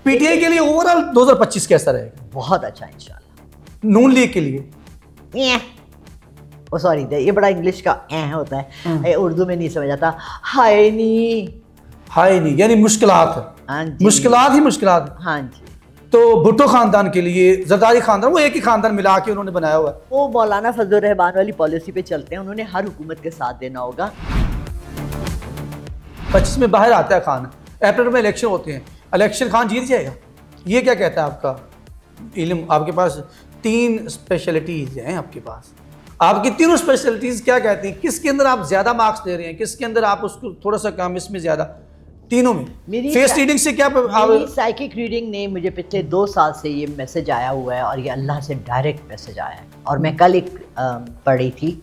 P T I کے لیے overall 2025 کیسا رہے گا؟ بہت اچھا انشاءاللہ. نون لیگ کے لیے سوری یہ بڑا انگلش کا ہوتا ہے, اردو میں نہیں سمجھ آتا. ہائے نہیں یعنی مشکلات ہے. ہاں جی, مشکلات ہی مشکلات. ہاں جی. تو بھٹو خاندان کے لیے زرداری خاندان, وہ ایک ہی خاندان ملا کے انہوں نے بنایا ہوا ہے. وہ مولانا فضل الرحمان والی پالیسی پہ چلتے ہیں, انہوں نے ہر حکومت کے ساتھ دینا ہوگا. 25 میں باہر آتا ہے خان, اپریل میں الیکشن ہوتے ہیں, الیکشن خان جیت جائے گا. یہ کیا کہتا ہے آپ کا علم؟ آپ کے پاس 3 اسپیشلٹیز ہیں, آپ کے پاس آپ کی تینوں اسپیشلٹیز کیا کہتی ہیں؟ کس کے اندر آپ زیادہ مارکس دے رہے ہیں, کس کے اندر آپ اس کو تھوڑا سا کم, اس میں زیادہ؟ تینوں میں فیس ریڈنگ سے کیا میری سائیکک ریڈنگ نے مجھے پچھلے 2 سال سے یہ میسج آیا ہوا ہے, اور یہ اللہ سے ڈائریکٹ میسج آیا ہے. اور میں کل ایک پڑھی تھی,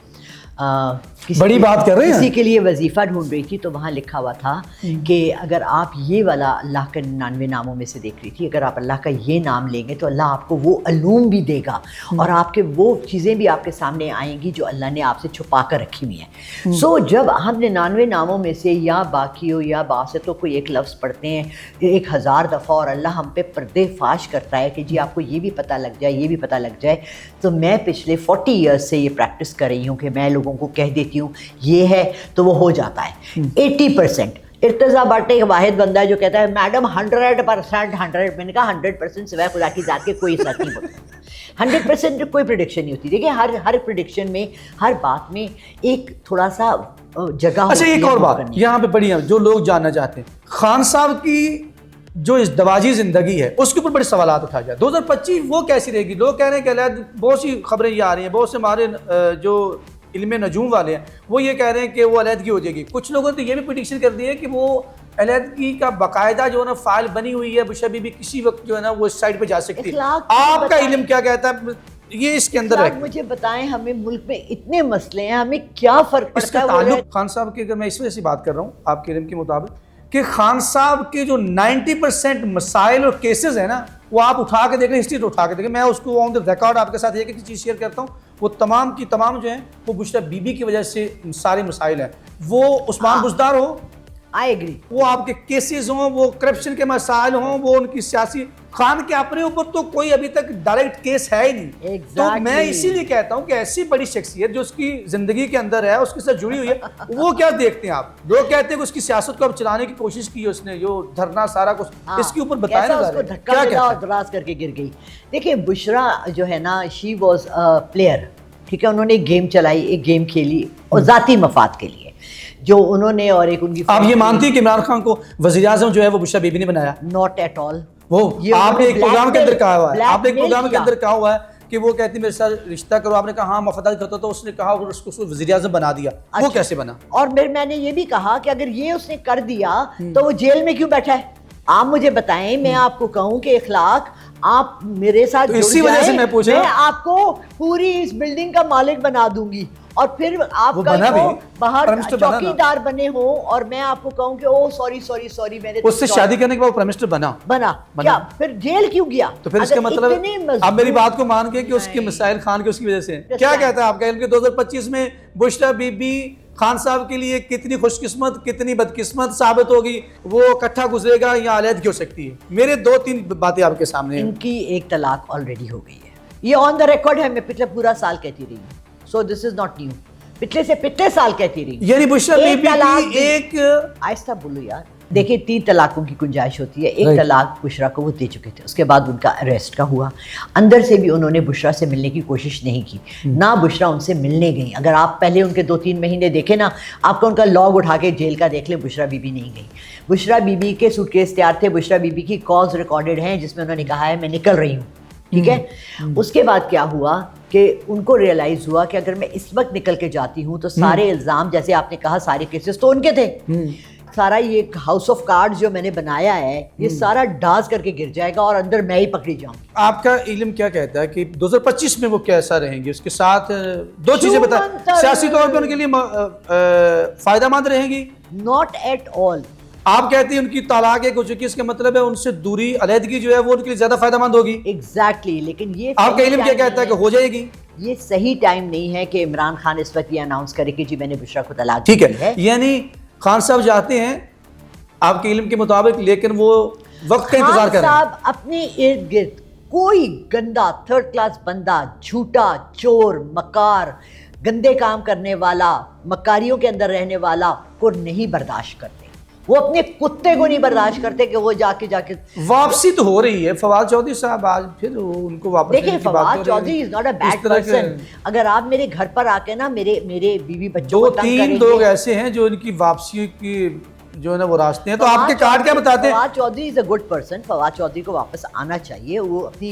بڑی بات کر رہے ہیں, کسی کے لیے وظیفہ ڈھونڈ رہی تھی, تو وہاں لکھا ہوا تھا کہ اگر آپ یہ والا اللہ کے 99 ناموں میں سے دیکھ رہی تھی, اگر آپ اللہ کا یہ نام لیں گے تو اللہ آپ کو وہ علوم بھی دے گا, اور آپ کے وہ چیزیں بھی آپ کے سامنے آئیں گی جو اللہ نے آپ سے چھپا کر رکھی ہوئی ہیں. سو جب ہم 99 ناموں میں سے یا باقی ہو یا باسط ہو کوئی ایک لفظ پڑھتے ہیں 1000 دفعہ, اور اللہ ہم پہ پردے فاش کرتا ہے کہ جی آپ کو یہ بھی پتہ لگ جائے, یہ بھی پتہ لگ جائے. تو میں پچھلے 40 ایئرس سے یہ پریکٹس کر رہی ہوں کہ میں لوگوں کو کہہ دیتی ہوں یہ ہے تو وہ ہو جاتا ہے. 80% ارتضیٰ بٹ ایک واحد بندہ ہے جو کہتا ہے میڈم 100%. میں نے کہا 100% سوائے خدا کی ذات کے کوئی ساتھ نہیں ہوتا. 100% کوئی پریڈکشن نہیں ہوتی. دیکھیں ہر پریڈکشن میں, ہر بات میں ایک تھوڑا سا جگہ. اچھا ایک اور بات یہاں پہ بڑی ہے جو لوگ جاننا چاہتے ہیں, خان صاحب کی جو اس دواجی زندگی ہے اس کے اوپر بڑے سوالات اٹھائے جائے. 2025 وہ کیسی رہے گی؟ لوگ کہہ رہے ہیں کہ علیحدہ, بہت سی خبریں یہ آ رہی ہیں, بہت سے ہمارے جو علم نجوم والے ہیں وہ یہ کہہ رہے ہیں کہ وہ علیحدگی ہو جائے گی. کچھ لوگوں نے تو یہ بھی پریڈکشن کر دی ہے کہ وہ علیحدگی کا باقاعدہ جو ہے نا فائل بنی ہوئی ہے, بشا بی بی کسی وقت جو ہے نا وہ اس سائڈ پہ جا سکتی ہے. آپ کا علم کیا کہتا ہے یہ اس کے اندر ہے؟ مجھے بتائیں, ہمیں ملک میں اتنے مسئلے ہیں, ہمیں کیا فرق پڑتا ہے؟ اس کا تعلق خان صاحب کی, اگر میں اس وجہ سے بات کر رہا ہوں آپ کے علم کے مطابق, کہ خان صاحب کے جو 90% مسائل اور کیسز ہیں نا وہ آپ اٹھا کے دیکھ لیں, ہسٹری اٹھا کے دیکھیں. میں اس کو آن دا ریکارڈ آپ کے ساتھ ایک چیز شیئر کرتا ہوں, وہ تمام کی تمام جو ہیں وہ بشرا بی بی کی وجہ سے سارے مسائل ہیں. وہ عثمان بزدار ہو, آئی ایگری, وہ آپ کے کیسز ہوں, وہ کرپشن کے مسائل ہوں, وہ ان کی سیاسی, خان کے اپنے اوپر تو کوئی ابھی تک ڈائریکٹ کیس ہے ہی نہیں. تو میں اسی لیے کہتا ہوں کہ ایسی بڑی شخصیت جو اس کی زندگی کے اندر ہے, اس کے ساتھ جڑی ہوئی ہے, وہ کیا دیکھتے ہیں آپ؟ لوگ کہتے ہیں کہ اس کی سیاست کو اب چلانے کی کوشش کی ہے اس نے, جو دھرنا سارا کچھ, اس کے اوپر بتائیں نا کیا کہتا ہے, دراز کر کے گر گئی. دیکھیں بشرا جو ہے نا, شی واز پلیئر, ٹھیک ہے, انہوں نے ایک گیم چلائی, ایک گیم کھیلی اور ذاتی مفاد کے لیے جو انہوں نے, اور ایک ان کی. آپ یہ مانتی ہیں کہ عمران خان کو وزیر اعظم جو ہے وہ بشرا بی بی نے بنایا؟ Not at all. وہ آپ نے ایک پروگرام کے اندر کہا ہوا ہے, آپ نے ایک پروگرام کے اندر کہا ہوا ہے کہ وہ کہتی میرے ساتھ رشتہ کرو. آپ نے کہا ہاں مفادات کرتا, تو اس نے کہا اس کو وزیر اعظم بنا دیا. وہ کیسے بنا؟ اور میں نے یہ بھی کہا کہ اگر یہ اس نے کر دیا تو وہ جیل میں کیوں بیٹھا ہے؟ آپ مجھے بتائیں, میں آپ کو کہوں کہ اخلاق آپ میرے ساتھ اسی وجہ سے میں پوچھ رہا ہوں, میں آپ کو پوری اس بلڈنگ کا مالک بنا دوں گی, اور پھر آپ کا باہر چوکیدار بنے ہو, اور میں آپ کو کہوں کہ او سوری میں نے اس سے شادی کرنے کے بعد پرائم منسٹر بنا کیا پھر جیل کیوں گیا؟ تو پھر اس کا مطلب آپ میری بات کو مان کے کہ اس کے مسائل خان کے اس کی وجہ سے. کیا کہتا ہے آپ کا علم کہ 2025 میں بشرا بی بی خان صاحب کے لیے کتنی خوش قسمت کتنی بدقسمت ثابت ہوگی؟ وہ اکٹھا گزرے گا یا علیحدگی ہو سکتی ہے؟ میرے 2-3 باتیں آپ کے سامنے ہیں. ان کی ایک طلاق آلریڈی ہو گئی ہے, یہ آن دا ریکارڈ ہے, میں پچھلے پورا سال کہتی رہی ہوں. سو دس از ناٹ نیو, پچھلے سال کہتی رہی. یعنی بشرا بی بی کی ایک, آہستہ بولو یار, دیکھیں 3 طلاقوں کی گنجائش ہوتی ہے. ایک طلاق بشرا کو وہ دے چکے تھے, اس کے بعد ان کا اریسٹ کا ہوا. اندر سے بھی انہوں نے بشرا سے ملنے کی کوشش نہیں کی, نہ بشرا ان سے ملنے گئی. اگر آپ پہلے ان کے 2-3 مہینے دیکھیں نا, آپ کا ان کا لاگ اٹھا کے جیل کا دیکھ لیں, بشرا بی بی نہیں گئی. بشرا بی بی کے سوٹ کیس تیار تھے, بشرا بی بی کی کالز ریکارڈڈ ہیں جس میں انہوں نے کہا ہے میں نکل رہی ہوں, ٹھیک ہے. اس کے بعد کیا ہوا کہ ان کو ریئلائز ہوا کہ اگر میں اس وقت نکل کے جاتی ہوں تو سارے الزام, جیسے آپ نے کہا سارے کیسز تو ان کے تھے, سارا یہ ہاؤس آف کارڈ جو میں نے بنایا ہے یہ سارا ڈاز کر کے گر جائے گا, اور اندر میں ہی پکڑی جاؤں گی. آپ کا علم کیا کہتا ہے کہ 2025 میں وہ کیسا رہیں گے؟ اس کے ساتھ 2 چیزیں بتائیں, سیاسی طور پر ان کے لیے فائدہ مند رہیں گی؟ Not at all. آپ کہتے ہیں ان کی طلاق ایک ہو چکی ہے, اس کا مطلب ہے ان سے دوری, علیحدگی جو ہے وہ ان کے لیے زیادہ فائدہ مند ہوگی. ایگزیکٹلی, لیکن یہ آپ کا علم کیا کہتا ہے کہ ہو جائے گی؟ یہ صحیح ٹائم نہیں ہے کہ عمران خان اس وقت یہ اناؤنس کرے کہ جی میں نے بشرا کو طلاق دی ہے. یعنی خان صاحب جاتے ہیں آپ کے علم کے مطابق, لیکن وہ وقت کا انتظار کر رہے ہیں۔ صاحب اپنے ارد گرد کوئی گندا تھرڈ کلاس بندہ، جھوٹا، چور، مکار، گندے کام کرنے والا، مکاریوں کے اندر رہنے والا کو نہیں برداشت کرتے، وہ اپنے کتے کو نہیں برداشت کرتے کہ وہ جا کے واپسی تو ہو رہی ہے۔ فواد چودھری صاحب آج پھر ان کو واپس دیکھیں، Fawad Chaudhry is not a bad person. اگر آپ میرے گھر پر آ کے نا میرے بیوی بچوں کو تنگ کریں گے، 2-3 لوگ ایسے ہیں جو ان کی واپسی کی جو ہے نا وہ راستے ہیں، تو آپ کے کارڈ کیا بتاتے ہیں؟ Fawad Chaudhry is a good person, Fawad Chaudhry کو واپس آنا چاہیے، وہ اپنی